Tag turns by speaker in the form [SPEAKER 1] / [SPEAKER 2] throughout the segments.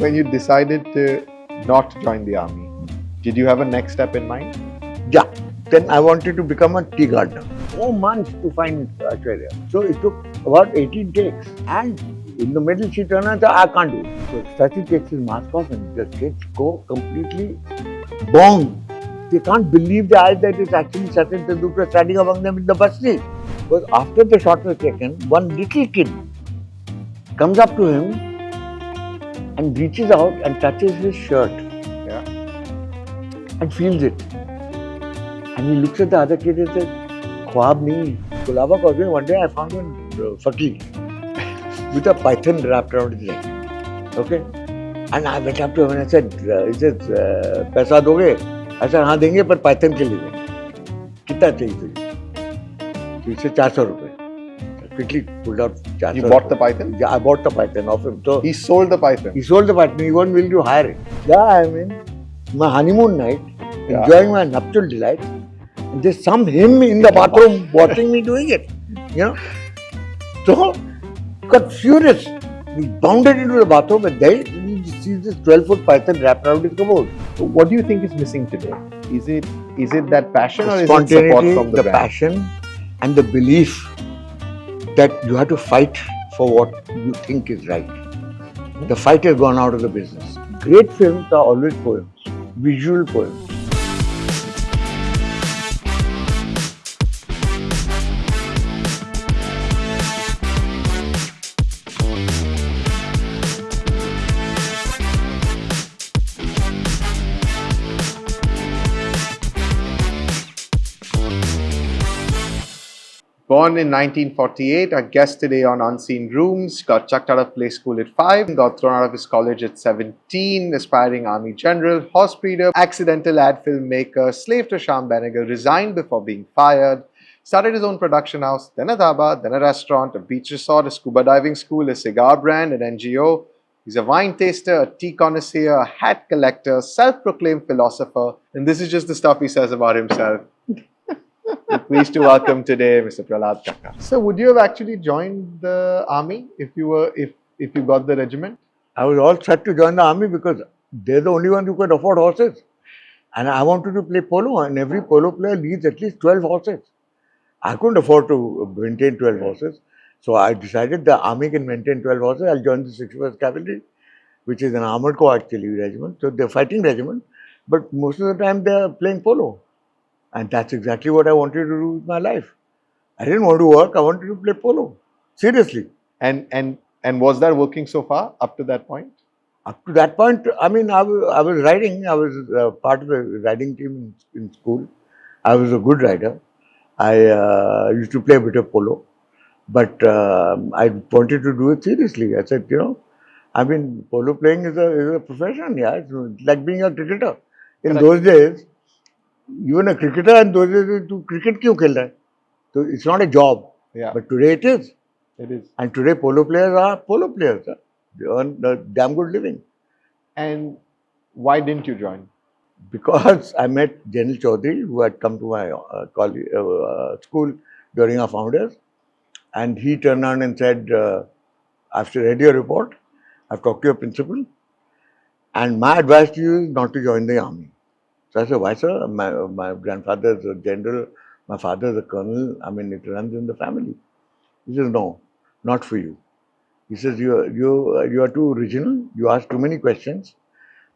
[SPEAKER 1] when you decided to not join the army, did you have a next step in mind?
[SPEAKER 2] Yeah. Then I wanted to become a tea gardener. 4 months to find Aishwarya. So it took about 18 takes. And in the middle she turned around and said, I can't do it. So Sachin takes his mask off and the kids go completely bong. They can't believe their eyes that it's actually Sachin Tendulkar standing among them in the bus seat. Because after the shot was taken, one little kid comes up to him and reaches out and touches his shirt.
[SPEAKER 1] Yeah.
[SPEAKER 2] And feels it. And he looks at the other kid and says, Khwab nahi, Gulaba Kaur, one day I found one fakir with a python wrapped around his leg. Okay? And I went up to him and I said, he says, paisa doge? I said, हाँ देंगे पर python के लिए देंगे. कितना चाहिए तुझे? So he said, 400 rupees. I quickly pulled out 400.
[SPEAKER 1] You bought the python?
[SPEAKER 2] Yeah, I bought the python off him. So
[SPEAKER 1] he sold the python?
[SPEAKER 2] He sold the python. He wasn't willing to hire it. Yeah, I mean, my honeymoon night, enjoying my nuptial delight. And there's some him in the bathroom watching me doing it. You know? So, got furious. He bounded into the bathroom and there he sees this 12-foot python wrapped around his commode.
[SPEAKER 1] So what do you think is missing today? Is it that passion or is it
[SPEAKER 2] Spontaneity,
[SPEAKER 1] support from the brand?
[SPEAKER 2] passion and the belief that you have to fight for what you think is right. The fight has gone out of the business. Great films are always poems, visual poems.
[SPEAKER 1] Born in 1948, our guest today on Unseen Rooms, got chucked out of play school at 5, got thrown out of his college at 17, aspiring army general, horse breeder, accidental ad filmmaker, slave to Sham Benegal, resigned before being fired, started his own production house, then a dhaba, then a restaurant, a beach resort, a scuba diving school, a cigar brand, an NGO. He's a wine taster, a tea connoisseur, a hat collector, self-proclaimed philosopher, and this is just the stuff he says about himself. We're pleased to welcome today Mr. Prahlad Kakkar. So, would you have actually joined the army if you got the regiment?
[SPEAKER 2] I was all set to join the army because they're the only ones who could afford horses. And I wanted to play polo, and every polo player needs at least 12 horses. I couldn't afford to maintain 12 horses. So I decided the army can maintain 12 horses. I'll join the 61st Cavalry, which is an armored corps actually regiment. So they're fighting regiment, but most of the time they're playing polo. And that's exactly what I wanted to do with my life. I didn't want to work, I wanted to play polo. Seriously.
[SPEAKER 1] And was that working so far up to that point?
[SPEAKER 2] Up to that point, I mean, I was riding. I was part of the riding team in school. I was a good rider. I used to play a bit of polo. But I wanted to do it seriously. I said, you know, I mean, polo playing is a profession. Yeah, it's like being a cricketer. In those days, even a cricketer in those days, to cricket kyun khel raha hai? So it's not a job.
[SPEAKER 1] Yeah.
[SPEAKER 2] But today it is.
[SPEAKER 1] It is.
[SPEAKER 2] And today polo players are polo players. They earn a damn good living.
[SPEAKER 1] And why didn't you join?
[SPEAKER 2] Because I met General Chaudhary, who had come to my school during our founders. And he turned around and said, I've read your report, I've talked to your principal, and my advice to you is not to join the army. So I said, why sir? My grandfather is a general, my father is a colonel, I mean it runs in the family. He says, no, not for you. He says, you are too original, you ask too many questions,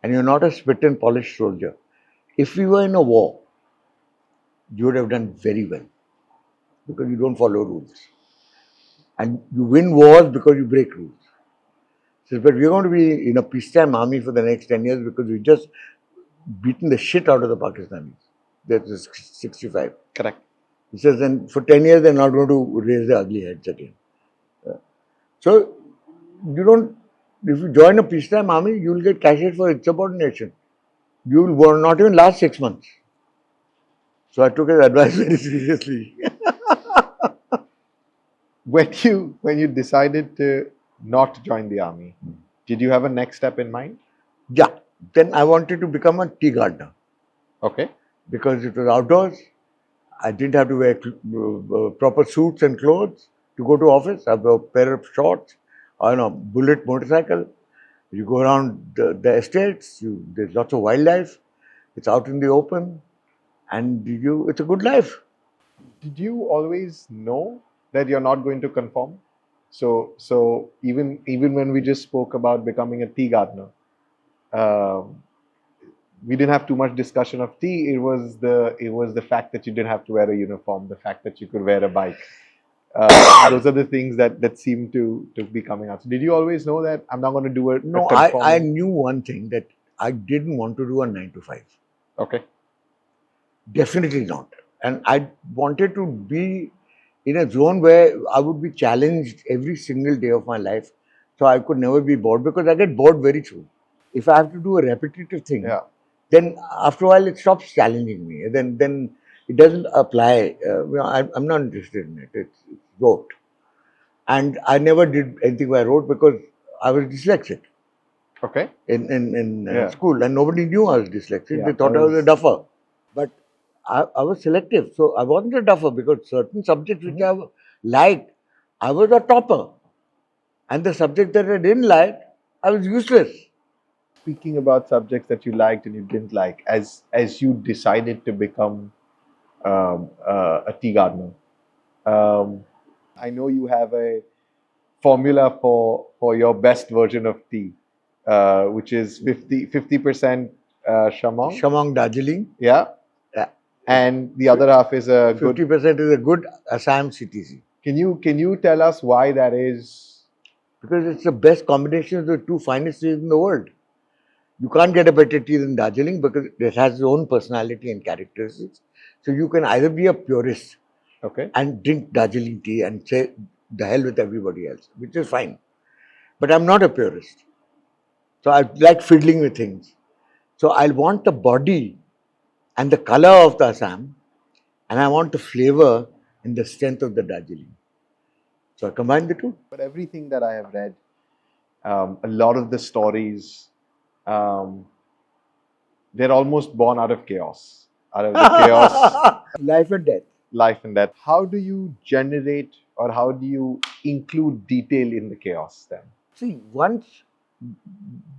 [SPEAKER 2] and you're not a spit and polish soldier. If we were in a war, you would have done very well, because you don't follow rules. And you win wars because you break rules. He says, but we're going to be in a peacetime army for the next 10 years because we just beaten the shit out of the Pakistanis. That's 65.
[SPEAKER 1] Correct.
[SPEAKER 2] He says, and for 10 years they're not going to raise their ugly heads again. So, if you join a peacetime army, you will get cashiered for insubordination. You will not even last 6 months. So I took his advice very seriously.
[SPEAKER 1] When you decided to not join the army, did you have a next step in mind?
[SPEAKER 2] Yeah. Then I wanted to become a tea gardener.
[SPEAKER 1] Okay.
[SPEAKER 2] Because it was outdoors. I didn't have to wear proper suits and clothes to go to office. I have a pair of shorts on a bullet motorcycle. You go around the estates, there's lots of wildlife, it's out in the open, and it's a good life.
[SPEAKER 1] Did you always know that you're not going to conform? So even when we just spoke about becoming a tea gardener, um, we didn't have too much discussion of tea. It was the fact that you didn't have to wear a uniform, the fact that you could wear a bike. Those are the things that seem to be coming out. So did you always know that I'm not going to do a
[SPEAKER 2] No, I
[SPEAKER 1] conforming?
[SPEAKER 2] knew one thing, that I didn't want to do a 9 to 5.
[SPEAKER 1] Okay.
[SPEAKER 2] Definitely not. And I wanted to be in a zone where I would be challenged every single day of my life. So I could never be bored, because I get bored very soon. If I have to do a repetitive thing,
[SPEAKER 1] Yeah.
[SPEAKER 2] then after a while it stops challenging me. Then it doesn't apply. I'm not interested in it. It's rote. And I never did anything by rote because I was dyslexic
[SPEAKER 1] Okay.
[SPEAKER 2] in
[SPEAKER 1] Yeah.
[SPEAKER 2] school, and nobody knew I was dyslexic.
[SPEAKER 1] Yeah.
[SPEAKER 2] They thought I was a duffer. But I was selective. So I wasn't a duffer, because certain subjects which I liked, I was a topper. And the subject that I didn't like, I was useless.
[SPEAKER 1] Speaking about subjects that you liked and you didn't like, as you decided to become a tea gardener, um, I know you have a formula for your best version of tea, which is 50% shamong.
[SPEAKER 2] Shamong Darjeeling,
[SPEAKER 1] Yeah. And the other half is a good.
[SPEAKER 2] 50% is a good Assam CTC.
[SPEAKER 1] Can you tell us why that is?
[SPEAKER 2] Because it's the best combination of the two finest teas in the world. You can't get a better tea than Darjeeling, because it has its own personality and characteristics. So you can either be a purist
[SPEAKER 1] Okay.
[SPEAKER 2] and drink Darjeeling tea and say the hell with everybody else, which is fine. But I'm not a purist. So I like fiddling with things. So I want the body and the color of the Assam, and I want the flavor and the strength of the Darjeeling. So I combine the two.
[SPEAKER 1] But everything that I have read, a lot of the stories, um, they're almost born out of chaos, out of the chaos,
[SPEAKER 2] Life and death.
[SPEAKER 1] life and death. How do you generate or how do you include detail in the chaos then?
[SPEAKER 2] See, once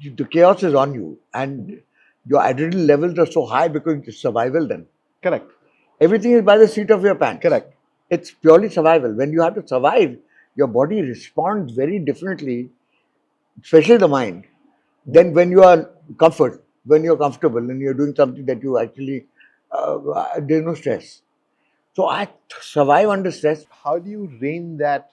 [SPEAKER 2] the chaos is on you and your adrenaline levels are so high, because it's survival then.
[SPEAKER 1] Correct.
[SPEAKER 2] Everything is by the seat of your pants.
[SPEAKER 1] Correct.
[SPEAKER 2] It's purely survival. When you have to survive, your body responds very differently, especially the mind, than when you are when you're comfortable and you're doing something that you actually, there's no stress. So I survive under stress.
[SPEAKER 1] How do you rein that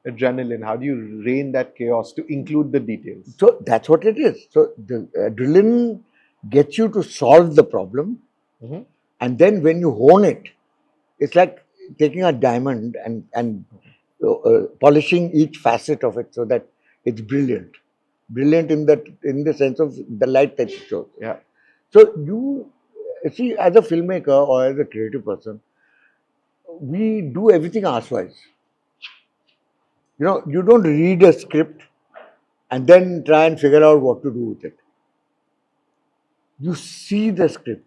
[SPEAKER 1] adrenaline? How do you rein that chaos to include the details?
[SPEAKER 2] So that's what it is. So the adrenaline gets you to solve the problem,
[SPEAKER 1] Mhm.
[SPEAKER 2] and then when you hone it, it's like taking a diamond and polishing each facet of it so that it's brilliant. Brilliant in the sense of the light that it shows.
[SPEAKER 1] Yeah.
[SPEAKER 2] So you see, as a filmmaker or as a creative person, we do everything ourselves. You don't read a script and then try and figure out what to do with it. You see the script.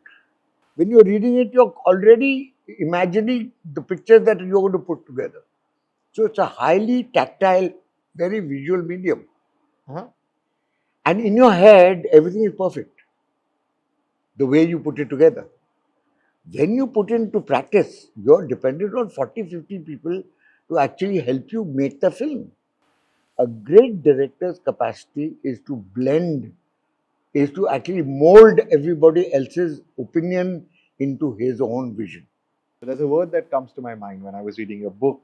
[SPEAKER 2] When you're reading it, you're already imagining the pictures that you're going to put together. So it's a highly tactile, very visual medium.
[SPEAKER 1] Uh-huh.
[SPEAKER 2] And in your head, everything is perfect, the way you put it together. When you put it into practice, you're dependent on 40, 50 people to actually help you make the film. A great director's capacity is to blend, is to actually mold everybody else's opinion into his own vision.
[SPEAKER 1] There's a word that comes to my mind when I was reading your book,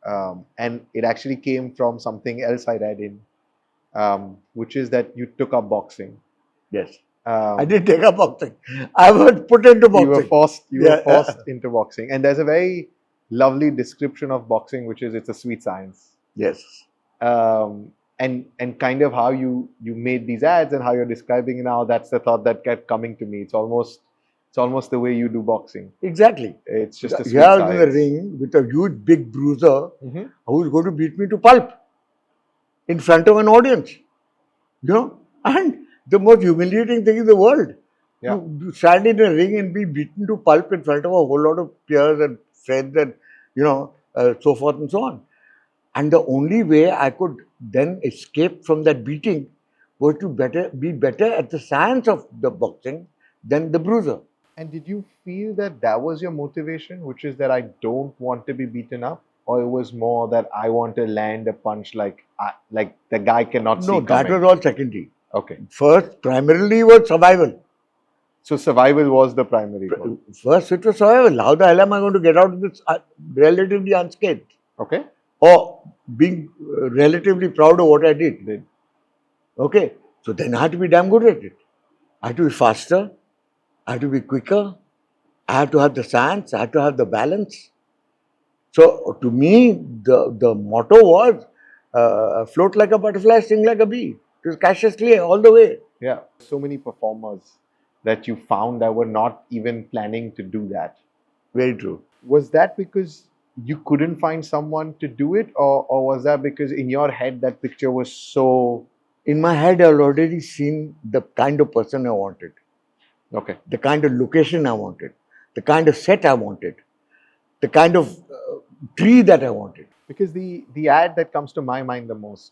[SPEAKER 1] and it actually came from something else I read in, which is that you took up boxing.
[SPEAKER 2] Yes.
[SPEAKER 1] Um,
[SPEAKER 2] I did take up boxing. I was put into boxing.
[SPEAKER 1] You were forced. You
[SPEAKER 2] Yeah.
[SPEAKER 1] were forced into boxing, and there's a very lovely description of boxing, which is it's a sweet science.
[SPEAKER 2] Yes.
[SPEAKER 1] And kind of how you made these ads and how you're describing it now. That's the thought that kept coming to me. It's almost the way you do boxing.
[SPEAKER 2] Exactly.
[SPEAKER 1] It's just a sweet
[SPEAKER 2] Here I was in the
[SPEAKER 1] science.
[SPEAKER 2] ring with a huge big bruiser
[SPEAKER 1] Mhm.
[SPEAKER 2] who was going to beat me to pulp in front of an audience. And the most humiliating thing in the world.
[SPEAKER 1] Yeah.
[SPEAKER 2] To stand in a ring and be beaten to pulp in front of a whole lot of peers and friends and, so forth and so on. And the only way I could then escape from that beating was to be better at the science of the boxing than the bruiser.
[SPEAKER 1] And did you feel that that was your motivation, which is that I don't want to be beaten up, or it was more that I want to land a punch like the guy cannot
[SPEAKER 2] No,
[SPEAKER 1] see
[SPEAKER 2] that
[SPEAKER 1] coming?
[SPEAKER 2] was all secondary.
[SPEAKER 1] Okay,
[SPEAKER 2] First, primarily was survival.
[SPEAKER 1] so survival was the primary goal.
[SPEAKER 2] First, it was survival. How the hell am I going to get out of this relatively unscathed?
[SPEAKER 1] Okay,
[SPEAKER 2] Or being relatively proud of what I did.
[SPEAKER 1] Did-
[SPEAKER 2] Okay, so then I had to be damn good at it. I had to be faster. I had to be quicker. I had to have the science. I had to have the balance. So to me, the motto was float like a butterfly, sting like a bee. It was Cassius Clay all the way.
[SPEAKER 1] yeah. So many performers that you found that were not even planning to do that.
[SPEAKER 2] Very true.
[SPEAKER 1] Was that because you couldn't find someone to do it, or was that because in your head that picture was so
[SPEAKER 2] In my head, I had already seen the kind of person I wanted,
[SPEAKER 1] okay?
[SPEAKER 2] the kind of location I wanted, the kind of set I wanted, the kind of tree that I wanted.
[SPEAKER 1] Because the ad that comes to my mind the most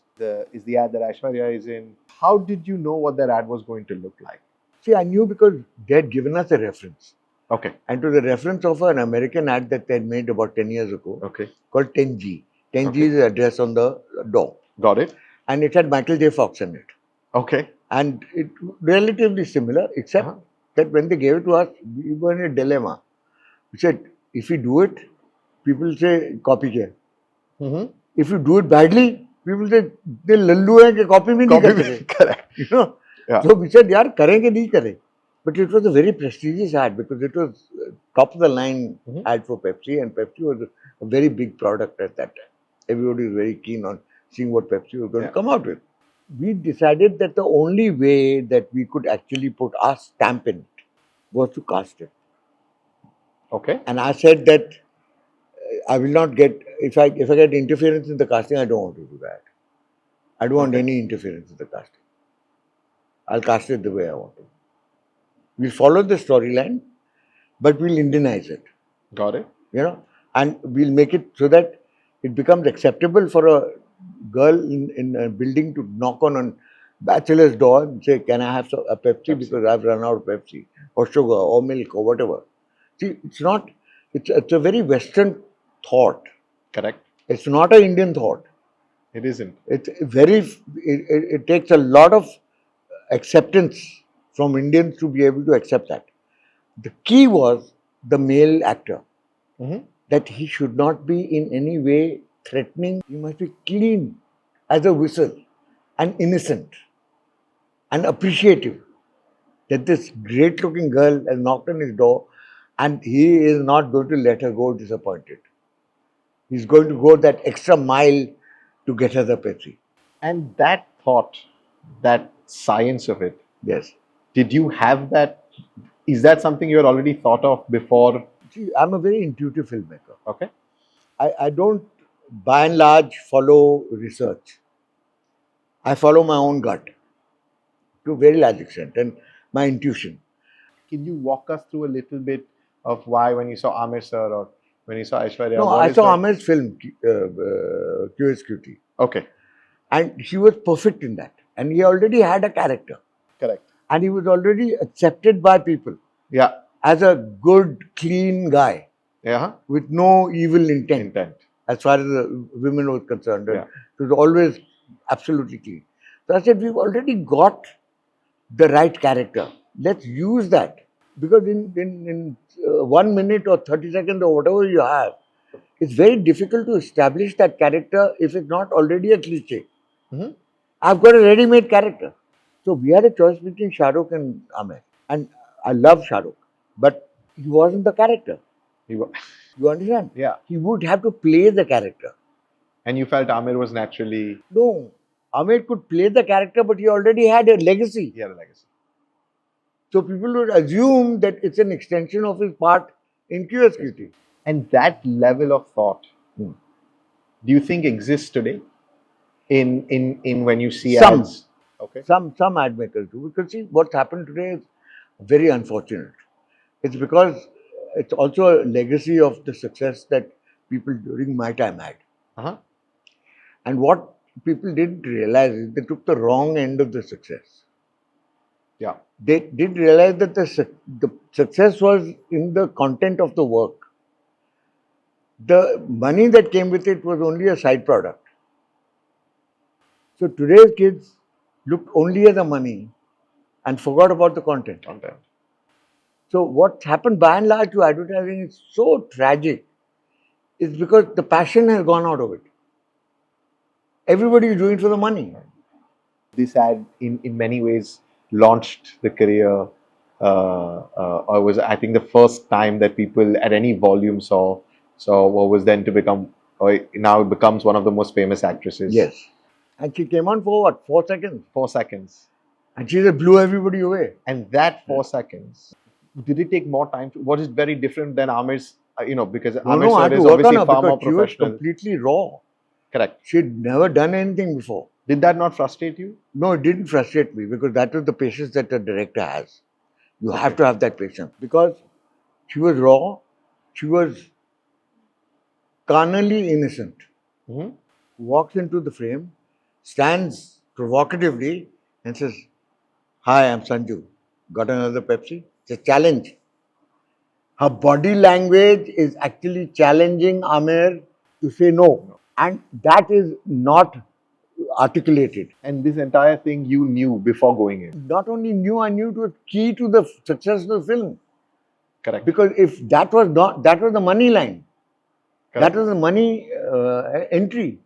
[SPEAKER 1] is the ad that Aishwarya is in. How did you know what that ad was going to look like?
[SPEAKER 2] See, I knew because they had given us a reference.
[SPEAKER 1] Okay,
[SPEAKER 2] And to the reference of an American ad that they had made about 10 years ago
[SPEAKER 1] okay,
[SPEAKER 2] called 10G. 10G
[SPEAKER 1] Okay.
[SPEAKER 2] is the address on the door.
[SPEAKER 1] got it.
[SPEAKER 2] And it had Michael J. Fox in it.
[SPEAKER 1] Okay,
[SPEAKER 2] And it relatively similar, except
[SPEAKER 1] Uh-huh.
[SPEAKER 2] that when they gave it to us, we were in a dilemma. We said, if we do it, people say copy kiya.
[SPEAKER 1] mm-hmm.
[SPEAKER 2] If you do it badly, people say they lallu hai कि copy bhi nahi
[SPEAKER 1] Copy
[SPEAKER 2] kar sakte."
[SPEAKER 1] correct.
[SPEAKER 2] You know.
[SPEAKER 1] Yeah.
[SPEAKER 2] So we said, yaar karenge nahi kare. But it was a very prestigious ad because it was top of the line
[SPEAKER 1] Mhm.
[SPEAKER 2] ad for Pepsi, and Pepsi was a very big product at that time. Everybody was very keen on seeing what Pepsi was going
[SPEAKER 1] Yeah.
[SPEAKER 2] to come out with. We decided that the only way that we could actually put our stamp in it was to cast it.
[SPEAKER 1] Okay,
[SPEAKER 2] And I said that I will not get if I get interference in the casting, I don't want to do that. I don't want
[SPEAKER 1] Okay.
[SPEAKER 2] any interference in the casting. I'll cast it the way I want to. We'll follow the storyline, but we'll Indianize it.
[SPEAKER 1] got it.
[SPEAKER 2] You know, and we'll make it so that it becomes acceptable for a girl in a building to knock on a bachelor's door and say, "Can I have a Pepsi,
[SPEAKER 1] Pepsi.
[SPEAKER 2] because I've run out of Pepsi or sugar or milk or whatever." See, it's not. It's a very Western thought.
[SPEAKER 1] Correct.
[SPEAKER 2] It's not an Indian thought.
[SPEAKER 1] It isn't.
[SPEAKER 2] It's very. It takes a lot of acceptance from Indians to be able to accept that. The key was the male actor.
[SPEAKER 1] Mm-hmm.
[SPEAKER 2] That he should not be in any way threatening. He must be clean as a whistle and innocent and appreciative that this great looking girl has knocked on his door and he is not going to let her go disappointed. He's going to go that extra mile to get her the Pepsi.
[SPEAKER 1] And that thought, that science of it,
[SPEAKER 2] Yes.
[SPEAKER 1] did you have that? Is that something you had already thought of before?
[SPEAKER 2] See, I'm a very intuitive filmmaker.
[SPEAKER 1] Okay.
[SPEAKER 2] I don't, by and large, follow research. I follow my own gut to a very large extent and my intuition.
[SPEAKER 1] Can you walk us through a little bit of why, when you saw Aamir sir or when you saw Aishwarya?
[SPEAKER 2] No,
[SPEAKER 1] what
[SPEAKER 2] I
[SPEAKER 1] is
[SPEAKER 2] saw
[SPEAKER 1] the-
[SPEAKER 2] Aamir's film, QSQT,
[SPEAKER 1] Okay.
[SPEAKER 2] and he was perfect in that. And he already had a character,
[SPEAKER 1] Correct.
[SPEAKER 2] and he was already accepted by people
[SPEAKER 1] Yeah.
[SPEAKER 2] as a good, clean guy
[SPEAKER 1] Yeah.
[SPEAKER 2] with no evil intent,
[SPEAKER 1] Intent.
[SPEAKER 2] as far as the women was concerned. And
[SPEAKER 1] Yeah.
[SPEAKER 2] it was always absolutely clean. So I said, we've already got the right character. Let's use that. Because in 1 minute or 30 seconds or whatever you have, it's very difficult to establish that character if it's not already a cliche.
[SPEAKER 1] Mhm.
[SPEAKER 2] I've got a ready-made character. So we had a choice between Shah Rukh and Aamir. And I love Shah Rukh, but he wasn't the character.
[SPEAKER 1] You were-
[SPEAKER 2] You understand?
[SPEAKER 1] yeah.
[SPEAKER 2] He would have to play the character.
[SPEAKER 1] And you felt Aamir was naturally,
[SPEAKER 2] No, Aamir could play the character, but he already had a legacy.
[SPEAKER 1] he had a legacy.
[SPEAKER 2] So people would assume that it's an extension of his part in QSQT.
[SPEAKER 1] And that level of thought,
[SPEAKER 2] Hmm.
[SPEAKER 1] do you think exists today? In when you see
[SPEAKER 2] Some.
[SPEAKER 1] ads? Okay.
[SPEAKER 2] Some ad makers do. Because see, what's happened today is very unfortunate. It's because it's also a legacy of the success that people during my time had.
[SPEAKER 1] Uh-huh.
[SPEAKER 2] And what people didn't realize is they took the wrong end of the success.
[SPEAKER 1] Yeah.
[SPEAKER 2] They didn't realize that the success was in the content of the work. The money that came with it was only a side product. So today's kids looked only at the money and forgot about the content.
[SPEAKER 1] Content.
[SPEAKER 2] So what happened by and large to advertising is so tragic is because the passion has gone out of it. Everybody is doing it for the money.
[SPEAKER 1] This ad, in many ways, launched the career, or was, I think, the first time that people at any volume saw what was then to become, or now becomes one of the most famous actresses.
[SPEAKER 2] Yes. And she came on for what? 4 seconds.
[SPEAKER 1] 4 seconds.
[SPEAKER 2] And she just blew everybody away.
[SPEAKER 1] And that 4 seconds, did it take more time? Was it very different than Aamir's? Because Aamir's
[SPEAKER 2] I had to
[SPEAKER 1] is
[SPEAKER 2] work
[SPEAKER 1] obviously
[SPEAKER 2] on her
[SPEAKER 1] far more
[SPEAKER 2] because she was
[SPEAKER 1] professional.
[SPEAKER 2] completely raw.
[SPEAKER 1] Correct.
[SPEAKER 2] She'd never done anything before.
[SPEAKER 1] Did that not frustrate you?
[SPEAKER 2] No, it didn't frustrate me because that was the patience that a director has. You have to have that patience because she was raw, she was carnally innocent.
[SPEAKER 1] Mm-hmm.
[SPEAKER 2] Walks into the frame, stands provocatively and says, "Hi, I'm Sanju. Got another Pepsi?" It's a challenge. Her body language is actually challenging Aamir to say no. And that is not articulated.
[SPEAKER 1] And this entire thing you knew before going in.
[SPEAKER 2] Not only knew, I knew it was key to the success of the film.
[SPEAKER 1] Correct.
[SPEAKER 2] Because if that was not, that was the money line.
[SPEAKER 1] Correct.
[SPEAKER 2] That was the money entry.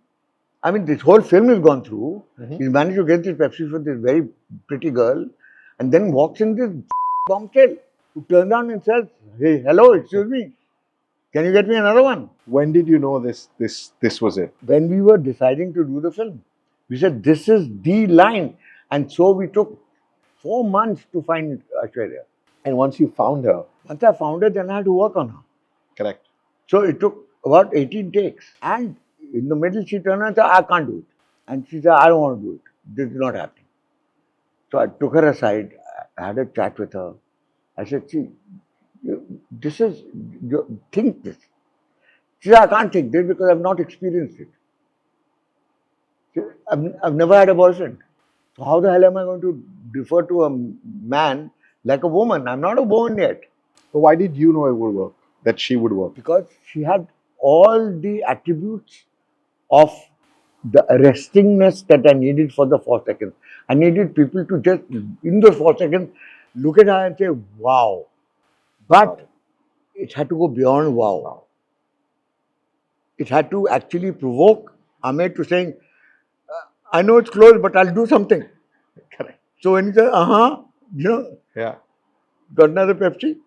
[SPEAKER 2] I mean, this whole film has gone through.
[SPEAKER 1] Mm-hmm.
[SPEAKER 2] He's managed to get this Pepsi for this very pretty girl and then walks in this bombshell who turns around and says, "Hey, hello, excuse me. Can you get me another one?"
[SPEAKER 1] When did you know this was it?
[SPEAKER 2] When we were deciding to do the film, we said, this is the line. And so we took 4 months to find Aishwarya.
[SPEAKER 1] And once you found her.
[SPEAKER 2] Once I found her, then I had to work on her.
[SPEAKER 1] Correct.
[SPEAKER 2] So it took about 18 takes. And in the middle, she turned around and said, "I can't do it." And she said, "I don't want to do it. This is not happening." So I took her aside. I had a chat with her. I said, "See, this is, think this." She said, "I can't think this because I've not experienced it. I've never had a boyfriend. So how the hell am I going to defer to a man like a woman? I'm not a woman yet."
[SPEAKER 1] So why did you know it would work? That she would work?
[SPEAKER 2] Because she had all the attributes of the arrestingness that I needed for the 4 seconds. I needed people to just, in those 4 seconds, look at her and say, "Wow." But it had to go beyond wow. It had to actually provoke Aamir to saying, "I know it's close, but I'll do something."
[SPEAKER 1] Correct.
[SPEAKER 2] So when he said,
[SPEAKER 1] Yeah.
[SPEAKER 2] got another Pepsi?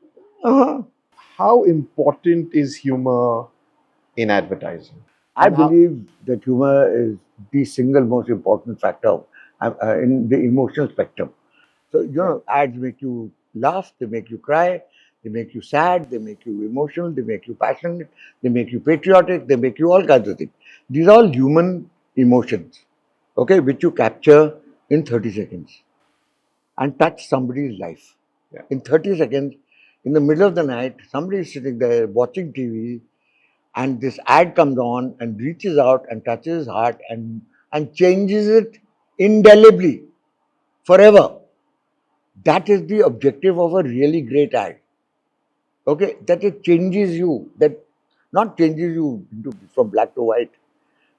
[SPEAKER 1] How important is humor in advertising?
[SPEAKER 2] I believe that humor is the single most important factor in the emotional spectrum. So, ads make you laugh, they make you cry, they make you sad, they make you emotional, they make you passionate, they make you patriotic, they make you all kinds of things. These are all human emotions, okay, which you capture in 30 seconds and touch somebody's life.
[SPEAKER 1] Yeah.
[SPEAKER 2] In 30 seconds, in the middle of the night, somebody is sitting there watching TV and this ad comes on and reaches out and touches his heart and changes it indelibly, forever. That is the objective of a really great ad. Okay, that it changes you, that not changes you from black to white,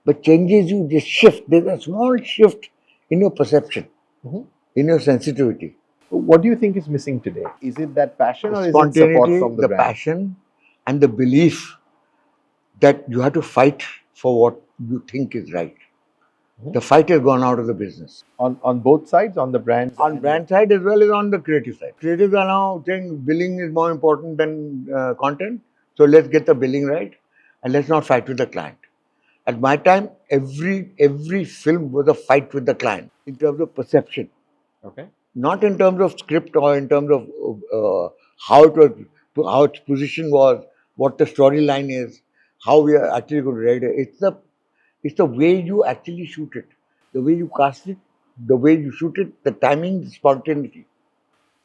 [SPEAKER 2] but changes you, this shift. There's a small shift in your perception, in your sensitivity.
[SPEAKER 1] What do you think is missing today? Is it that passion or is it
[SPEAKER 2] Spontaneity,
[SPEAKER 1] support from the brand?
[SPEAKER 2] passion and the belief that you have to fight for what you think is right. The fight has gone out of the business.
[SPEAKER 1] On both sides, on the brand
[SPEAKER 2] On brand side as well as on the creative side. Creatives are now saying billing is more important than content. So let's get the billing right and let's not fight with the client. At my time, every film was a fight with the client in terms of perception.
[SPEAKER 1] Okay.
[SPEAKER 2] Not in terms of script or in terms of how its position was, what the storyline is, how we are actually going to write it. It's the way you actually shoot it, the way you cast it, the way you shoot it, the timing, the spontaneity.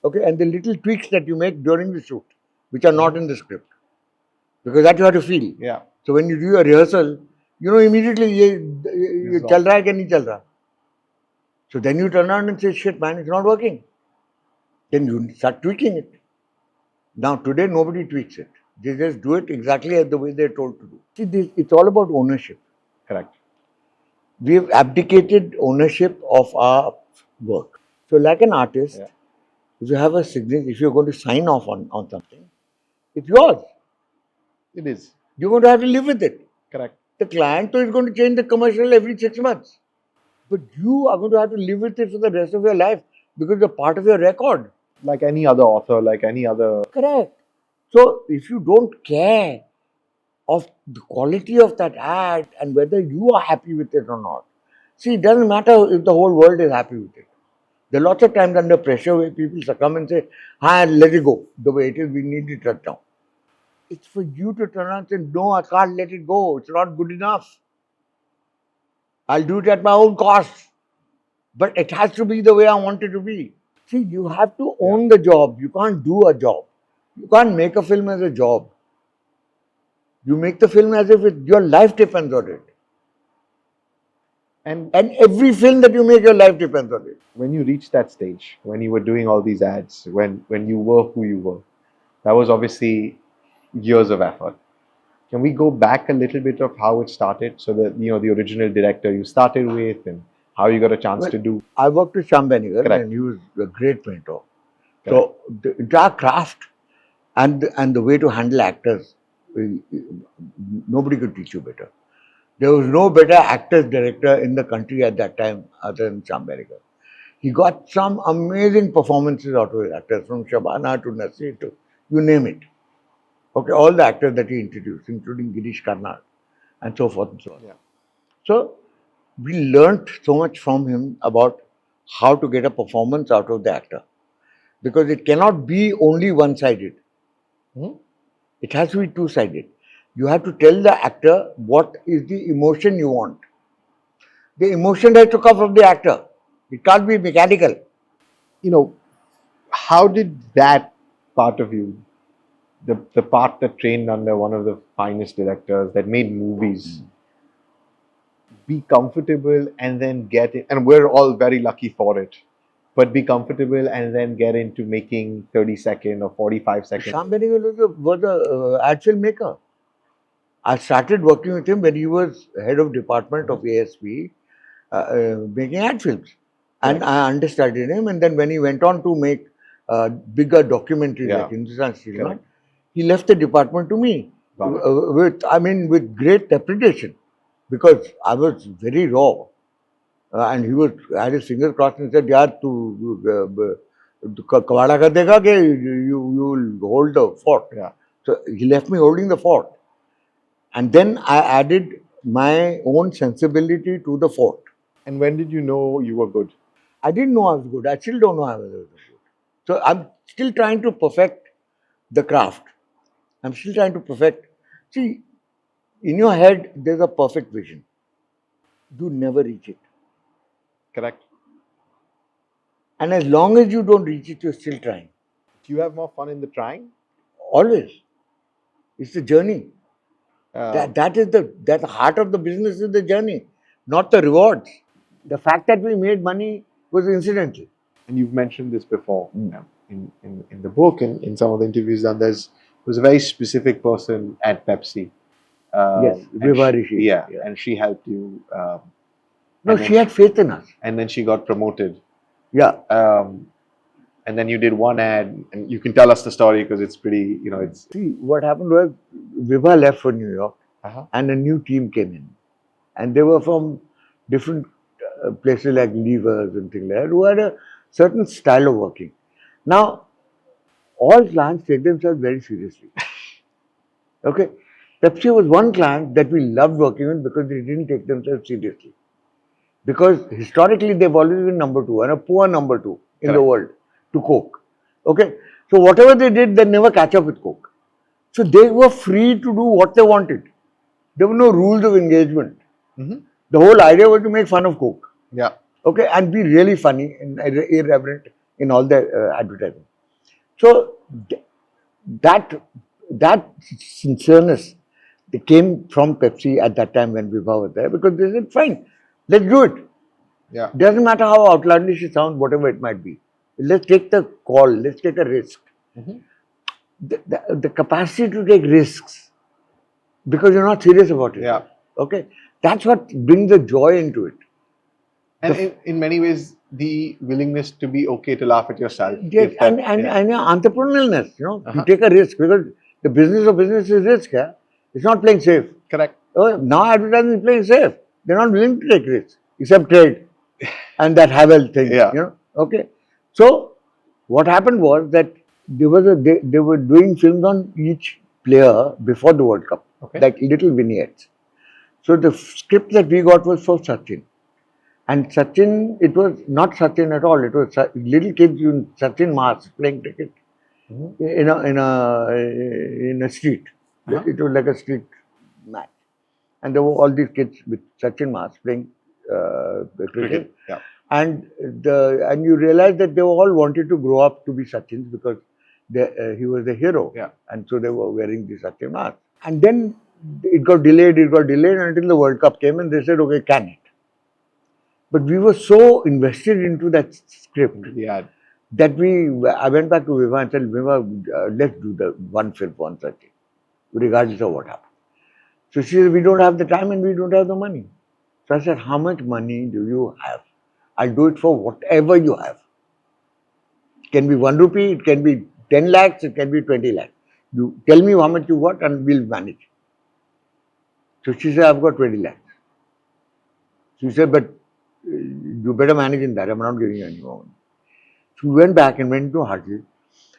[SPEAKER 2] Okay, and the little tweaks that you make during the shoot, which are not in the script. Because that you have to feel.
[SPEAKER 1] Yeah.
[SPEAKER 2] So when you do your rehearsal, you know immediately ये
[SPEAKER 1] This is
[SPEAKER 2] चल रहा है कि नहीं चल रहा. So then you turn around and say, shit man, it's not working. Then you start tweaking it. Now today nobody tweaks it. They just do it exactly as the way they're told to do. See, it's all about ownership.
[SPEAKER 1] correct.
[SPEAKER 2] We've abdicated ownership of our work. So like an artist,
[SPEAKER 1] Yeah.
[SPEAKER 2] if you have a signature, if you're going to sign off on something, it's yours.
[SPEAKER 1] It is.
[SPEAKER 2] You're going to have to live with it.
[SPEAKER 1] Correct.
[SPEAKER 2] The client is going to change the commercial every 6 months. But you are going to have to live with it for the rest of your life because it's a part of your record.
[SPEAKER 1] Like any other author, like any other.
[SPEAKER 2] Correct. So if you don't care of the quality of that ad and whether you are happy with it or not, see, it doesn't matter if the whole world is happy with it. There are lots of times under pressure where people succumb and say, let it go. The way it is, we need it right now. It's for you to turn around and say, no, I can't let it go. It's not good enough. I'll do it at my own cost. But it has to be the way I want it to be. See, you have to own the job. You can't do a job. You can't make a film as a job. You make the film as if your life depends on it.
[SPEAKER 1] And
[SPEAKER 2] every film that you make, your life depends on it.
[SPEAKER 1] when you reached that stage, when you were doing all these ads, when you were who you were, that was obviously years of effort. Can we go back a little bit of how it started? So that the original director you started with and how you got a chance to do.
[SPEAKER 2] I worked with Shyam Benigar
[SPEAKER 1] Correct.
[SPEAKER 2] and he was a great mentor. So the entire craft and the way to handle actors, nobody could teach you better. There was no better actors director in the country at that time other than Shyam Benigar. He got some amazing performances out of his actors, from Shabana to Nasir to you name it. Okay, all the actors that he introduced, including Girish Karnal and so forth and so on.
[SPEAKER 1] Yeah.
[SPEAKER 2] So we learnt so much from him about how to get a performance out of the actor. Because it cannot be only one-sided. It has to be two-sided. You have to tell the actor what is the emotion you want. The emotion has to come from the actor. It can't be mechanical.
[SPEAKER 1] How did that part of you, the part that trained under one of the finest directors that made movies, be comfortable and then get it? And we're all very lucky for it. But be comfortable and then get into making 30-second or 45-second.
[SPEAKER 2] Shyam Benigar was a ad filmmaker. I started working with him when he was head of department of ASP, making ad films. And I understudied him. And then when he went on to make bigger documentaries like Hindustan Steel, he left the department to me with great reputation, because I was very raw. And he had his fingers crossed and said, "Yaar, tu kawada kar dega ke you will hold the fort."
[SPEAKER 1] Yeah.
[SPEAKER 2] So he left me holding the fort. And then I added my own sensibility to the fort.
[SPEAKER 1] And when did you know you were good?
[SPEAKER 2] I didn't know I was good. I still don't know I was good. So I'm still trying to perfect the craft. I'm still trying to perfect. See, in your head, there's a perfect vision. You never reach it.
[SPEAKER 1] Correct.
[SPEAKER 2] And as long as you don't reach it, you're still trying.
[SPEAKER 1] Do you have more fun in the trying?
[SPEAKER 2] Always. It's the journey. That is the heart of the business is the journey, not the rewards. The fact that we made money was incidental.
[SPEAKER 1] And you've mentioned this before in the book and in some of the interviews done. There was a very specific person at Pepsi.
[SPEAKER 2] Yes, Vivarishi.
[SPEAKER 1] Yeah, and she helped you.
[SPEAKER 2] No, she had faith in us.
[SPEAKER 1] And then she got promoted.
[SPEAKER 2] Yeah.
[SPEAKER 1] And then you did one ad, and you can tell us the story because it's pretty, it's...
[SPEAKER 2] See, what happened was, Viva left for New York, and a new team came in. And they were from different places like Levers and things like that, who had a certain style of working. Now, all clients take themselves very seriously. Okay? Pepsi was one client that we loved working with because they didn't take themselves seriously. Because historically, they've always been number two, and a poor number two in the world to Coke. Okay? So whatever they did, they never catch up with Coke. So they were free to do what they wanted. There were no rules of engagement. The whole idea was to make fun of Coke.
[SPEAKER 1] Yeah.
[SPEAKER 2] Okay? And be really funny and irreverent in all their advertising. So that sincereness, It came from Pepsi at that time when Vibha was there, because they said, fine, let's do it.
[SPEAKER 1] Yeah.
[SPEAKER 2] Doesn't matter how outlandish it sounds, whatever it might be. Let's take the call, let's take a risk.
[SPEAKER 1] Mhm.
[SPEAKER 2] The capacity to take risks, because you're not serious about it.
[SPEAKER 1] Yeah.
[SPEAKER 2] Okay? That's what brings the joy into it.
[SPEAKER 1] And in many ways, the willingness to be okay to laugh at yourself.
[SPEAKER 2] Yes,
[SPEAKER 1] If that-
[SPEAKER 2] and your entrepreneurialness, to
[SPEAKER 1] Uh-huh.
[SPEAKER 2] take a risk, because the business of business is risk. Yeah? It's not playing safe.
[SPEAKER 1] Correct.
[SPEAKER 2] Oh, now advertising is playing safe. They're not willing to take risks, except trade and that Havel thing.
[SPEAKER 1] Yeah.
[SPEAKER 2] Okay. So what happened was that they were doing films on each player before the World Cup,
[SPEAKER 1] Okay.
[SPEAKER 2] like little vignettes. So the script that we got was for Sachin. And Sachin, it was not Sachin at all. It was little kids in Sachin masks playing cricket in a street.
[SPEAKER 1] Uh-huh.
[SPEAKER 2] It was like a street match, and there were all these kids with Sachin masks playing cricket.
[SPEAKER 1] Yeah.
[SPEAKER 2] And you realize that they all wanted to grow up to be Sachins, because he was the hero.
[SPEAKER 1] Yeah.
[SPEAKER 2] And so they were wearing the Sachin mask. And then it got delayed until the World Cup came, and they said, okay, can it? But we were so invested into that script
[SPEAKER 1] Yeah.
[SPEAKER 2] that I went back to Vibha and said, Vibha, let's do the one film on Sachin, regardless of what happens. So she said, we don't have the time and we don't have the money. So I said, how much money do you have? I'll do it for whatever you have. It can be 1 rupee, it can be 10 lakhs, it can be 20 lakhs. You tell me how much you got and we'll manage. So she said, I've got 20 lakhs. She said, but you better manage in that. I'm not giving you any more money. So we went back and went to Hartley.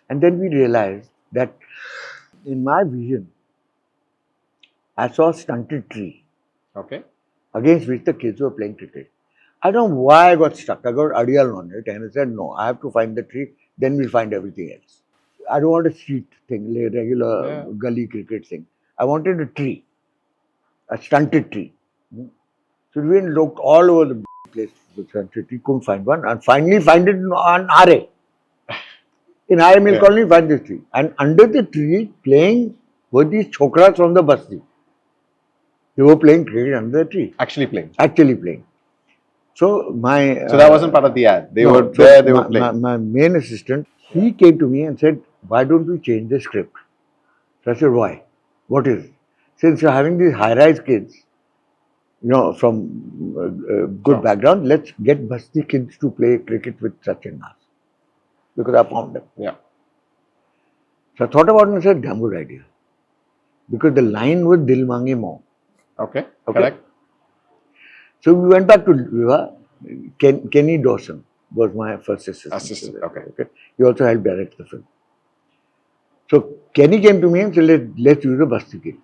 [SPEAKER 2] And then we realized that in my vision, I saw a stunted tree
[SPEAKER 1] Okay.
[SPEAKER 2] against which the kids were playing cricket. I don't know why I got stuck. I got Adiyal on it and I said, no, I have to find the tree, then we'll find everything else. I don't want a street thing, like regular gully cricket thing. I wanted a tree, a stunted tree. So we looked all over the place for stunted tree, couldn't find one, and finally find it on RA. In RA Mill Colony, find this tree. And under the tree, playing were these chokras from the Basti. They were playing cricket under the tree.
[SPEAKER 1] Actually playing.
[SPEAKER 2] Actually playing. So
[SPEAKER 1] So that wasn't part of the ad. They were playing.
[SPEAKER 2] My main assistant, he came to me and said, why don't we change the script? So I said, why? What is it? Since you're having these high-rise kids, from good background, let's get Basti kids to play cricket with Sachin Mas. Because I found them.
[SPEAKER 1] Yeah.
[SPEAKER 2] So I thought about it and said, damn good idea. Because the line was Dil Maange More.
[SPEAKER 1] Okay. Correct.
[SPEAKER 2] So we went back to Vibha. Kenny Dawson was my first assistant.
[SPEAKER 1] Okay.
[SPEAKER 2] He also helped direct the film. So Kenny came to me and said, let's use the Basti kids.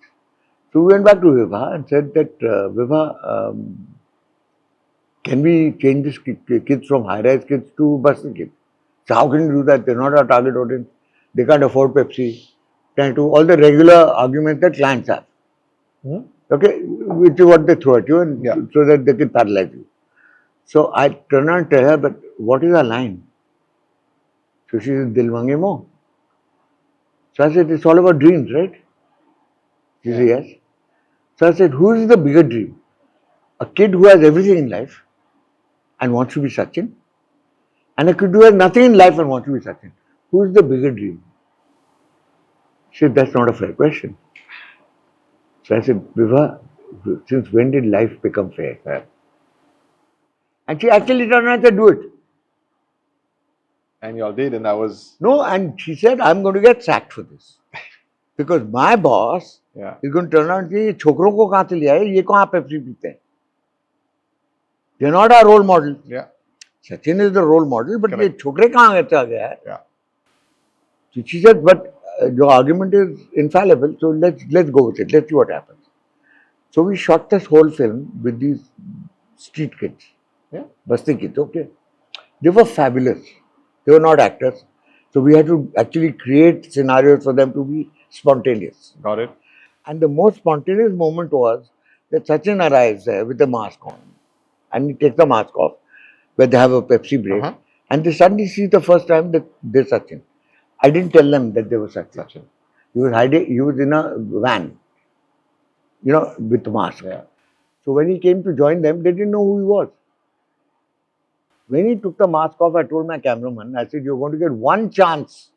[SPEAKER 2] So we went back to Vibha and said that, Vibha, can we change this kids from high-rise kids to Basti kids? So how can you do that? They're not our target audience. They can't afford Pepsi. Can't do all the regular arguments that clients have. Okay, which is what they throw at you, and so that they can paralyze you. So I turn around and tell her, but what is our line? So she said, Dil Maange More. So I said, it's all about dreams, right? She said, yes. So I said, who is the bigger dream? A kid who has everything in life and wants to be Sachin, and a kid who has nothing in life and wants to be Sachin. Who is the bigger dream? She said, that's not a fair question. So I said, Vibha, since when did life become fair? And she actually turned around and said, do it.
[SPEAKER 1] And you all did, and that was...
[SPEAKER 2] No, and she said, I'm going to get sacked for this. Because my boss is going to turn around and say, ये छोकरों को कहाँ से लिया है? ये कहाँ Pepsi पीते हैं? They're not our role model.
[SPEAKER 1] Yeah.
[SPEAKER 2] Sachin is the role model, but ये छोकरे कहाँ से आ गया है?
[SPEAKER 1] Yeah.
[SPEAKER 2] So she said, but your argument is infallible, so let's go with it. Let's see what happens. So we shot this whole film with these street kids.
[SPEAKER 1] Yeah.
[SPEAKER 2] Basti kids, okay. They were fabulous. They were not actors. So we had to actually create scenarios for them to be spontaneous.
[SPEAKER 1] Got it.
[SPEAKER 2] And the most spontaneous moment was that Sachin arrives there with the mask on. And he takes the mask off, where they have a Pepsi break. And they suddenly see the first time that they're Sachin. I didn't tell them that they were Sachin. He was hiding, he was in a van. with the mask.
[SPEAKER 1] Yeah.
[SPEAKER 2] So when he came to join them, they didn't know who he was. When he took the mask off, I told my cameraman, I said, you're going to get one chance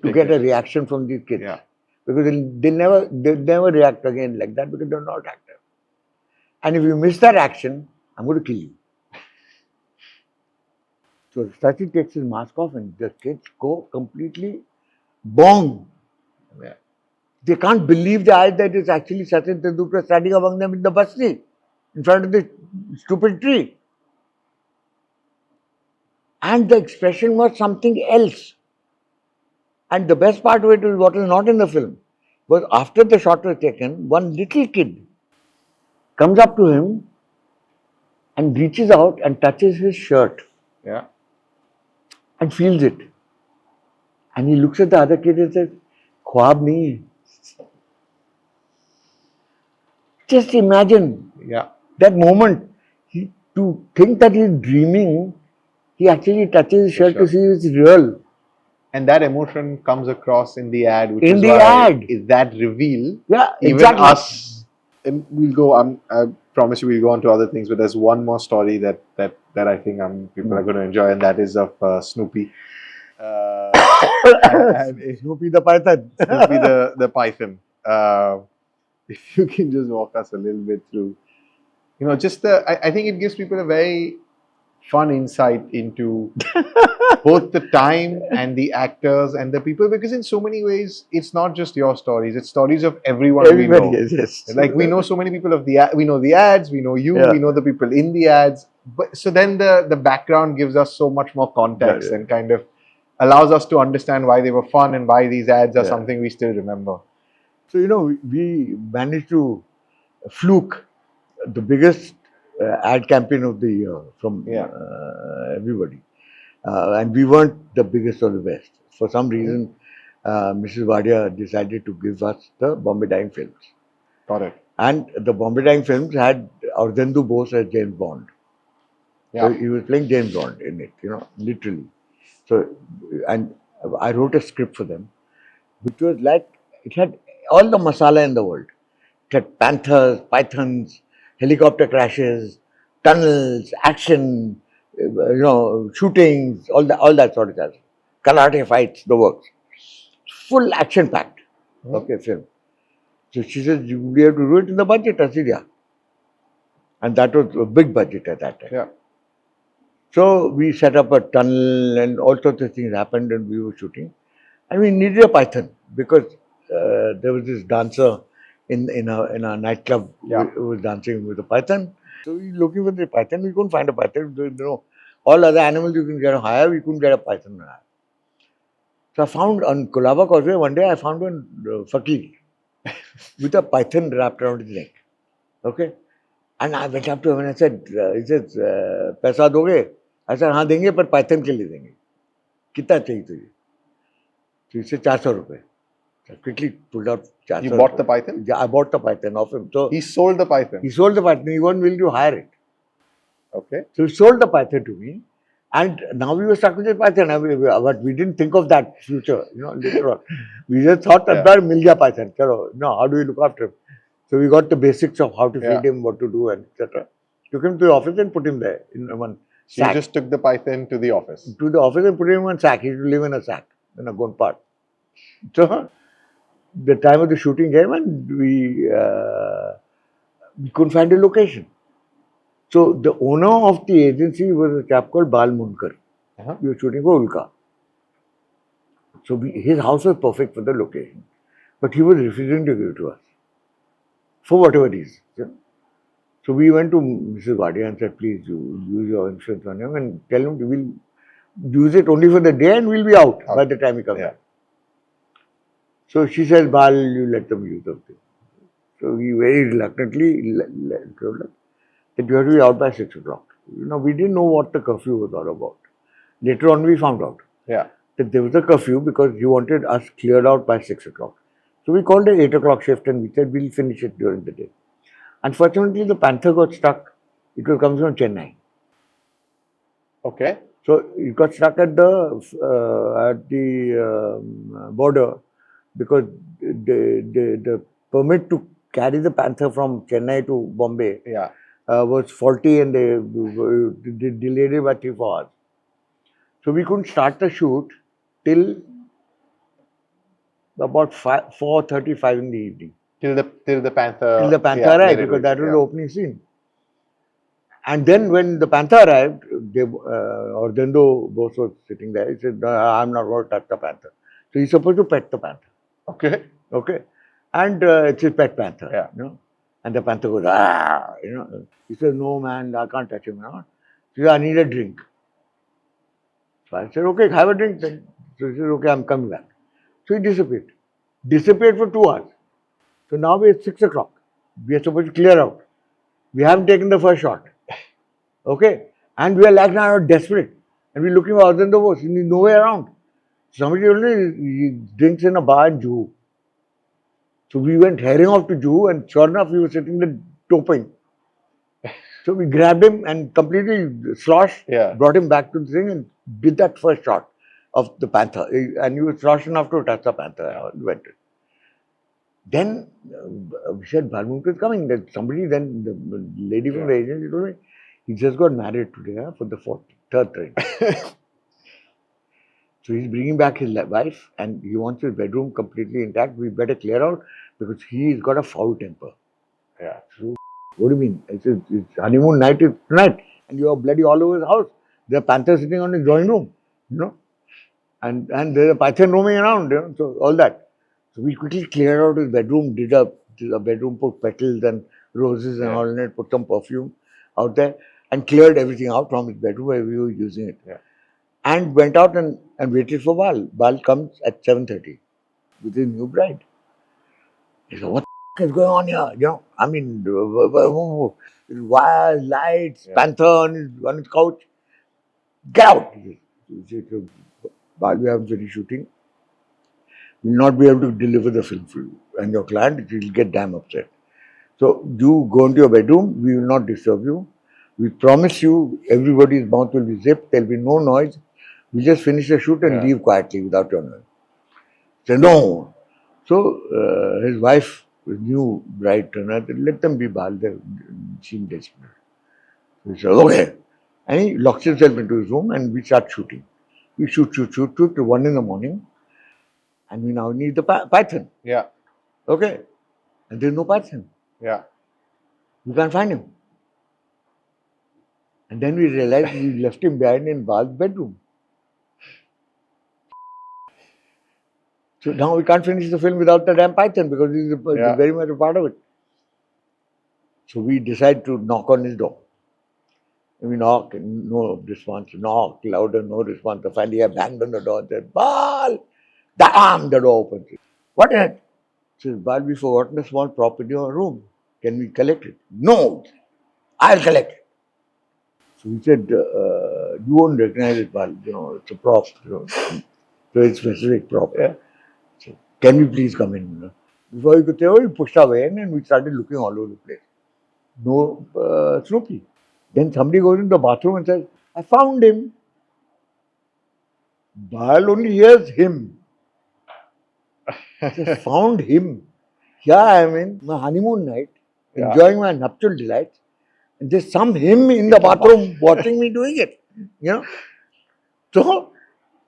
[SPEAKER 2] to get a reaction from these kids.
[SPEAKER 1] Yeah.
[SPEAKER 2] Because they'll never react again like that because they're not actors. And if you miss that action, I'm going to kill you. So Sachin takes his mask off and the kids go completely bong.
[SPEAKER 1] Yeah.
[SPEAKER 2] They can't believe their eyes that it's actually Sachin Tendulkar standing among them in the basti, in front of the stupid tree. And the expression was something else. And the best part of it is what is not in the film. Was after the shot was taken, one little kid comes up to him and reaches out and touches his shirt.
[SPEAKER 1] Yeah.
[SPEAKER 2] And feels it. And he looks at the other kid and says, Khwab nahi hai. Just imagine that moment. To think that he's dreaming, he actually touches his shirt to see if it's real.
[SPEAKER 1] And that emotion comes across in the ad, which
[SPEAKER 2] In
[SPEAKER 1] is
[SPEAKER 2] the
[SPEAKER 1] why
[SPEAKER 2] ad.
[SPEAKER 1] is that reveal.
[SPEAKER 2] Yeah,
[SPEAKER 1] even
[SPEAKER 2] exactly.
[SPEAKER 1] us, and we'll go. I promise you, we'll go on to other things. But there's one more story that I think people are going to enjoy, and that is of Snoopy.
[SPEAKER 2] Snoopy the Python.
[SPEAKER 1] Snoopy the Python. If you can just walk us a little bit through, just I think it gives people a very fun insight into both the time and the actors and the people, because in so many ways it's not just your stories, it's stories of everyone we know.
[SPEAKER 2] Yes.
[SPEAKER 1] Like we know so many people of we know the ads, we know you, we know the people in the ads, but so then the background gives us so much more context and kind of allows us to understand why they were fun and why these ads are something we still remember.
[SPEAKER 2] So we managed to fluke the biggest ad campaign of the year from everybody. And we weren't the biggest or the best. For some reason, Mrs. Wadia decided to give us the Bombay Dyeing Films.
[SPEAKER 1] Got it.
[SPEAKER 2] And the Bombay Dyeing Films had Ardendu Bose as James Bond.
[SPEAKER 1] Yeah.
[SPEAKER 2] So he was playing James Bond in it, literally. So, and I wrote a script for them, which was like, it had all the masala in the world. It had panthers, pythons, helicopter crashes, tunnels, action, shootings, all that sort of stuff. Karate fights, the works. Full action packed. Okay, film. So she says, we have to do it in the budget. I said, yeah. And that was a big budget at that time.
[SPEAKER 1] Yeah.
[SPEAKER 2] So we set up a tunnel and all sorts of things happened and we were shooting. And we needed a python because there was this dancer in a nightclub who was dancing with a python. So we were looking for the python. We couldn't find a python. All other animals you can get a hire, we couldn't get a python. So I found on Colaba Causeway one day, I found one fakir with a python wrapped around his neck. Okay? And I went up to him and I said, he says, "Paisa doge?" I said, "हाँ देंगे पर python के लिए देंगे." कितना चाहिए तुझे? So he said, 400 rupees. So I quickly pulled out 400.
[SPEAKER 1] You bought the python?
[SPEAKER 2] Yeah, I bought the python off him. So
[SPEAKER 1] he sold the python?
[SPEAKER 2] He sold the python. He wasn't willing to hire it.
[SPEAKER 1] Okay.
[SPEAKER 2] So he sold the python to me. And now we were stuck with the python. But we didn't think of that future, later on. We just thought, Abdar, mil gaya python. No, how do we look after him? So we got the basics of how to feed him, what to do, and etc. Took him to the office and put him there in one sack.
[SPEAKER 1] You just took the python to the office?
[SPEAKER 2] To the office and put him in one sack. He used to live in a sack, in a gun part. So the time of the shooting came and we couldn't find a location. So the owner of the agency was a chap called Bal Munkar. We were shooting for Ulka. So his house was perfect for the location. But he was refusing to give it to us. For whatever reason. So we went to Mrs. Wadia and said, please use your insurance on him and tell him we'll use it only for the day and we'll be out by the time he comes back. So she says, Bal, you let them use the thing. So we very reluctantly told her that you have to be out by 6 o'clock. We didn't know what the curfew was all about. Later on we found out that there was a curfew because he wanted us cleared out by 6 o'clock. So we called an 8 o'clock shift and we said we'll finish it during the day. Unfortunately, the panther got stuck. It was coming from Chennai.
[SPEAKER 1] Okay.
[SPEAKER 2] So it got stuck at the border because the permit to carry the Panther from Chennai to Bombay
[SPEAKER 1] Yeah.
[SPEAKER 2] was faulty, and they delayed it by 3-4 hours. So we couldn't start the shoot till about 4:35 in the evening.
[SPEAKER 1] Till the Panther.
[SPEAKER 2] Till the Panther
[SPEAKER 1] yeah,
[SPEAKER 2] arrived,
[SPEAKER 1] made it
[SPEAKER 2] because that was
[SPEAKER 1] yeah.
[SPEAKER 2] the opening scene. And then when the Panther arrived, Ordendo Bose was sitting there. He said, "No, I'm not going to touch the Panther." So he's supposed to pet the Panther.
[SPEAKER 1] Okay.
[SPEAKER 2] Okay. And it's his pet Panther.
[SPEAKER 1] Yeah.
[SPEAKER 2] You know? And the Panther goes, "Ah," you know. He says, "No, man, I can't touch him." You know? He said, "I need a drink." So I said, "Okay, have a drink then." So he said, "Okay, I'm coming back." So he disappeared. Disappeared for 2 hours. So now we're at 6 o'clock. We are supposed to clear out. We haven't taken the first shot. Okay? And we are like now desperate. And we're looking for Ordendo Bose. He's nowhere around. Somebody told me he drinks in a bar in Juhu. So we went herring off to Juhu, and sure enough, he was sitting there toping. So we grabbed him and completely sloshed,
[SPEAKER 1] Yeah.
[SPEAKER 2] brought him back to the thing, and did that first shot of the Panther. And he was sloshed enough to touch the Panther. And went. Then we said, Bhalmukar is coming. Then somebody, then the lady from the agency told me, he just got married today for the third train. So he's bringing back his wife, and he wants his bedroom completely intact. We better clear out because he's got a foul temper.
[SPEAKER 1] Yeah.
[SPEAKER 2] So, what do you mean? I said, it's honeymoon night is tonight, and you are bloody all over his house. There are panthers sitting on his drawing room, you know, and there's a python roaming around, you know, so all that. So we quickly cleared out his bedroom, did a bedroom, put petals and roses and all in it, put some perfume out there, and cleared everything out from his bedroom where we were using it.
[SPEAKER 1] Yeah.
[SPEAKER 2] And went out and waited for Bal. Bal comes at 7:30 with his new bride. He said, "What the is going on here? You know, I mean, wires, lights, panther on his couch. Get out!" He said, "Bal, we haven't finished shooting. We will not be able to deliver the film for you and your client. He will get damn upset. So you go into your bedroom. We will not disturb you. We promise you everybody's mouth will be zipped. There will be no noise. We just finish the shoot and leave quietly without your noise." He said, "No." So his wife, his new bride, turned out, "Let them be, Bal. They seem desperate." So he said, "Okay." And he locks himself into his room, and we start shooting. We shoot till 1 in the morning. And we now need the python.
[SPEAKER 1] Yeah.
[SPEAKER 2] Okay. And there's no python.
[SPEAKER 1] Yeah.
[SPEAKER 2] We can't find him. And then we realized we left him behind in Bal's bedroom. So now we can't finish the film without the damn python because he's very much a part of it. So we decide to knock on his door. And we knock, and no response. Knock, louder, no response. Finally, I banged on the door and said, "Bal!" Damn, the door opens. "What is it?" Says, "Bal, we forgotten a small prop in your room. Can we collect it?" "No, I'll collect it." So he said, "You won't recognize it, Bal. You know, it's a prop. You know, very specific prop.
[SPEAKER 1] Yeah.
[SPEAKER 2] So, can we please come in?" You know? Before he could say, we pushed away in, and we started looking all over the place. No Snoopy. Then somebody goes into the bathroom and says, "I found him." Bal only hears him. He says, "Found him." Here I am in my honeymoon night, enjoying my nuptial delights. And there's some him in the bathroom watching me doing it. You know? So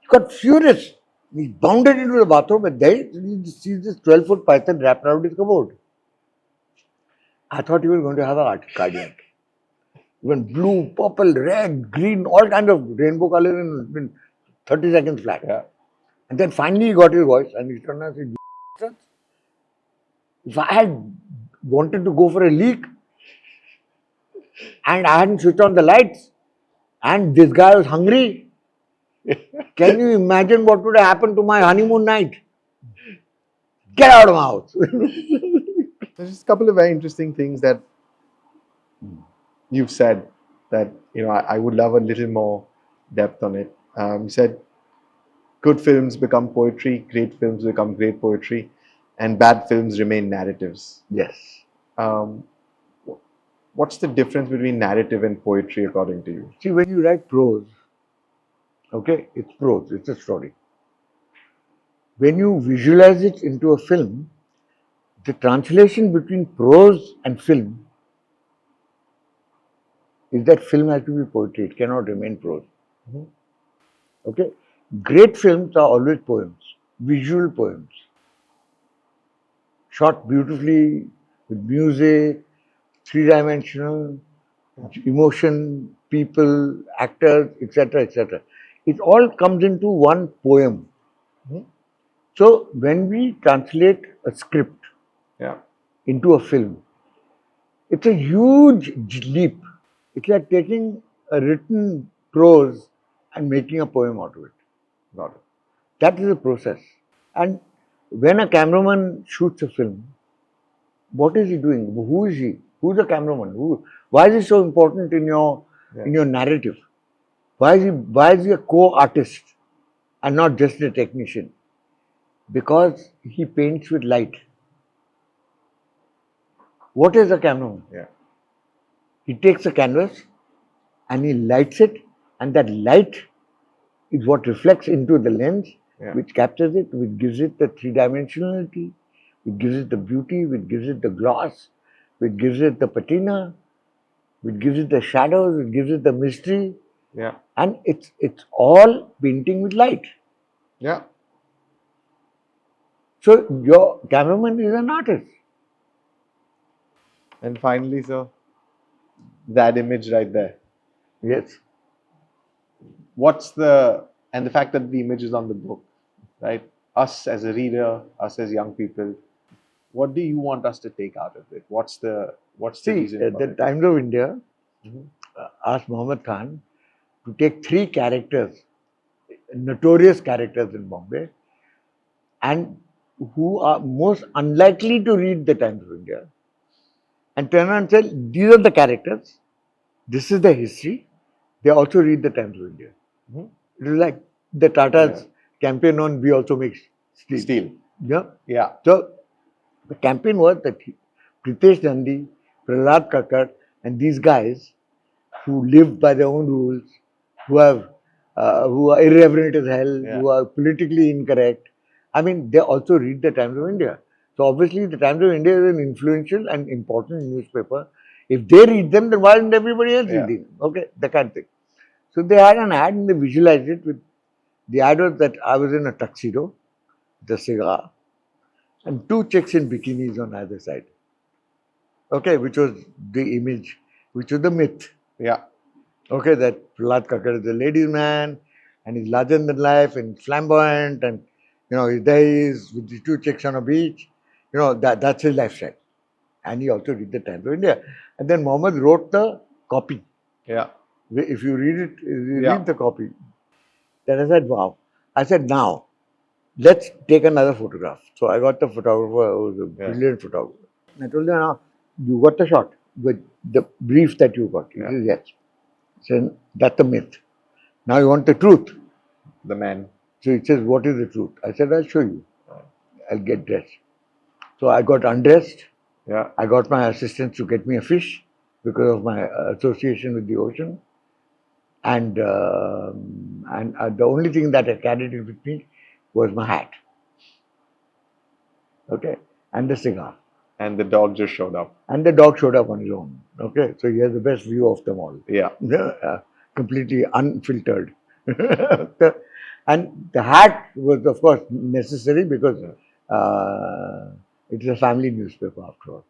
[SPEAKER 2] he got furious. He bounded into the bathroom, and there he sees this 12-foot python wrapped around his cupboard. I thought he was going to have a heart cardiac. Even blue, purple, red, green, all kinds of rainbow colors in 30 seconds flat.
[SPEAKER 1] Yeah.
[SPEAKER 2] And then finally he got his voice, and he turned and said, "If I had wanted to go for a leak and I hadn't switched on the lights and this guy was hungry, can you imagine what would have happened to my honeymoon night? Get out of my house."
[SPEAKER 1] There's just a couple of very interesting things that you've said that I would love a little more depth on it. You said good films become poetry, great films become great poetry, and bad films remain narratives.
[SPEAKER 2] Yes.
[SPEAKER 1] What's the difference between narrative and poetry according to you?
[SPEAKER 2] See, when you write prose, okay, it's prose, it's a story. When you visualize it into a film, The translation between prose and film is that film has to be poetry. It cannot remain prose. Okay? Great films are always poems, visual poems, shot beautifully with music, three-dimensional, emotion, people, actors, etc., etc. It all comes into one poem. So when we translate a script
[SPEAKER 1] Yeah.
[SPEAKER 2] into a film, it's a huge leap. It's like taking a written prose and making a poem out of it.
[SPEAKER 1] Got it.
[SPEAKER 2] That is a process. And when a cameraman shoots a film, what is he doing? Who is he? Who's the cameraman? Why is he so important in your narrative? Why is he a co-artist and not just a technician? Because he paints with light. What is a cameraman?
[SPEAKER 1] Yeah.
[SPEAKER 2] He takes a canvas and he lights it, and that light is what reflects into the lens, which captures it, which gives it the three-dimensionality, which gives it the beauty, which gives it the gloss, which gives it the patina, which gives it the shadows, which gives it the mystery.
[SPEAKER 1] Yeah.
[SPEAKER 2] And it's all painting with light.
[SPEAKER 1] Yeah.
[SPEAKER 2] So your cameraman is an artist.
[SPEAKER 1] And finally, sir, that image right there.
[SPEAKER 2] Yes.
[SPEAKER 1] And the fact that the image is on the book, right? Us as a reader, us as young people, what do you want us to take out of it? What's the reason for
[SPEAKER 2] the
[SPEAKER 1] it?
[SPEAKER 2] Times of India asked Muhammad Khan to take 3 characters, notorious characters in Bombay, and who are most unlikely to read the Times of India, and turn around and say, these are the characters, this is the history, they also read the Times of India. It is like the Tata's campaign on We Also Make Steel. Yeah.
[SPEAKER 1] Yeah.
[SPEAKER 2] So the campaign was that Pritesh Nandi, Prahlad Kakkar, and these guys who live by their own rules, who are irreverent as hell, who are politically incorrect. I mean, they also read the Times of India. So obviously, the Times of India is an influential and important newspaper. If they read them, then why isn't everybody else reading them? Okay, that kind of thing. So they had an ad and they visualized it with the ad was that I was in a tuxedo, the cigar, and 2 chicks in bikinis on either side. Okay, which was the image, which was the myth.
[SPEAKER 1] Yeah.
[SPEAKER 2] Okay, that Prahlad Kakkar is a ladies' man and he's larger than life and flamboyant and he's there he is with the 2 chicks on a beach. That's his lifestyle. And he also read the Times of India. And then Mohammed wrote the copy.
[SPEAKER 1] Yeah.
[SPEAKER 2] If you read it, read the copy. Then I said, wow. I said, now, let's take another photograph. So I got the photographer, who was a brilliant photographer. I told him, now, you got the shot with the brief that you got. He says, yes. So that's the myth. Now you want the truth.
[SPEAKER 1] The man.
[SPEAKER 2] So he says, what is the truth? I said, I'll show you. I'll get dressed. So I got undressed.
[SPEAKER 1] Yeah.
[SPEAKER 2] I got my assistants to get me a fish because of my association with the ocean. And the only thing that I carried with me was my hat. Okay. And the cigar.
[SPEAKER 1] And the dog just showed up.
[SPEAKER 2] And the dog showed up on his own. Okay. So he has the best view of them all.
[SPEAKER 1] Yeah.
[SPEAKER 2] Completely unfiltered. And the hat was, of course, necessary because it's a family newspaper after all.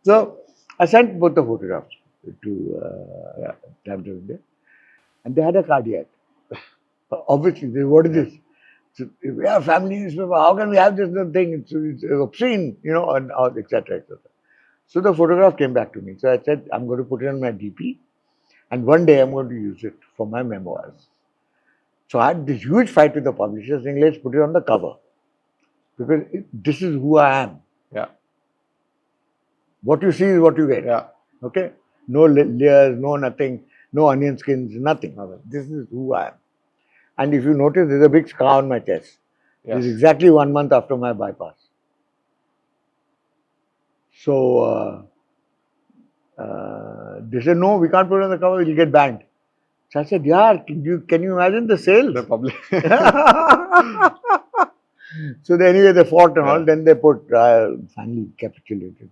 [SPEAKER 2] So I sent both the photographs to Times of India, and they had a cardiac. Obviously, they what is this? So, if we have family newspaper, how can we have this thing? It's obscene, and etc. etc. So the photograph came back to me. So I said, I'm going to put it on my DP, and one day I'm going to use it for my memoirs. So I had this huge fight with the publisher saying, let's put it on the cover. Because this is who I am.
[SPEAKER 1] Yeah.
[SPEAKER 2] What you see is what you get.
[SPEAKER 1] Yeah.
[SPEAKER 2] Okay? No layers, no nothing, no onion skins, nothing. This is who I am. And if you notice, there's a big scar on my chest. Yes. This is exactly 1 month after my bypass. So they said, no, we can't put it on the cover, you'll get banned. So I said, yeah, can you imagine the sales?
[SPEAKER 1] The public.
[SPEAKER 2] So anyway, they fought and all.
[SPEAKER 1] Yeah.
[SPEAKER 2] Then they put finally capitulated.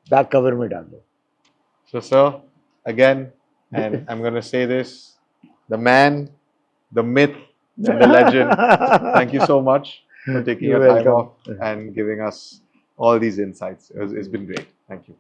[SPEAKER 2] Back cover में डाल दो.
[SPEAKER 1] So, sir, again, and I'm going to say this, the man, the myth, and the legend. Thank you so much for taking
[SPEAKER 2] You're
[SPEAKER 1] your time
[SPEAKER 2] welcome.
[SPEAKER 1] off and giving us all these insights. It's been great. Thank you.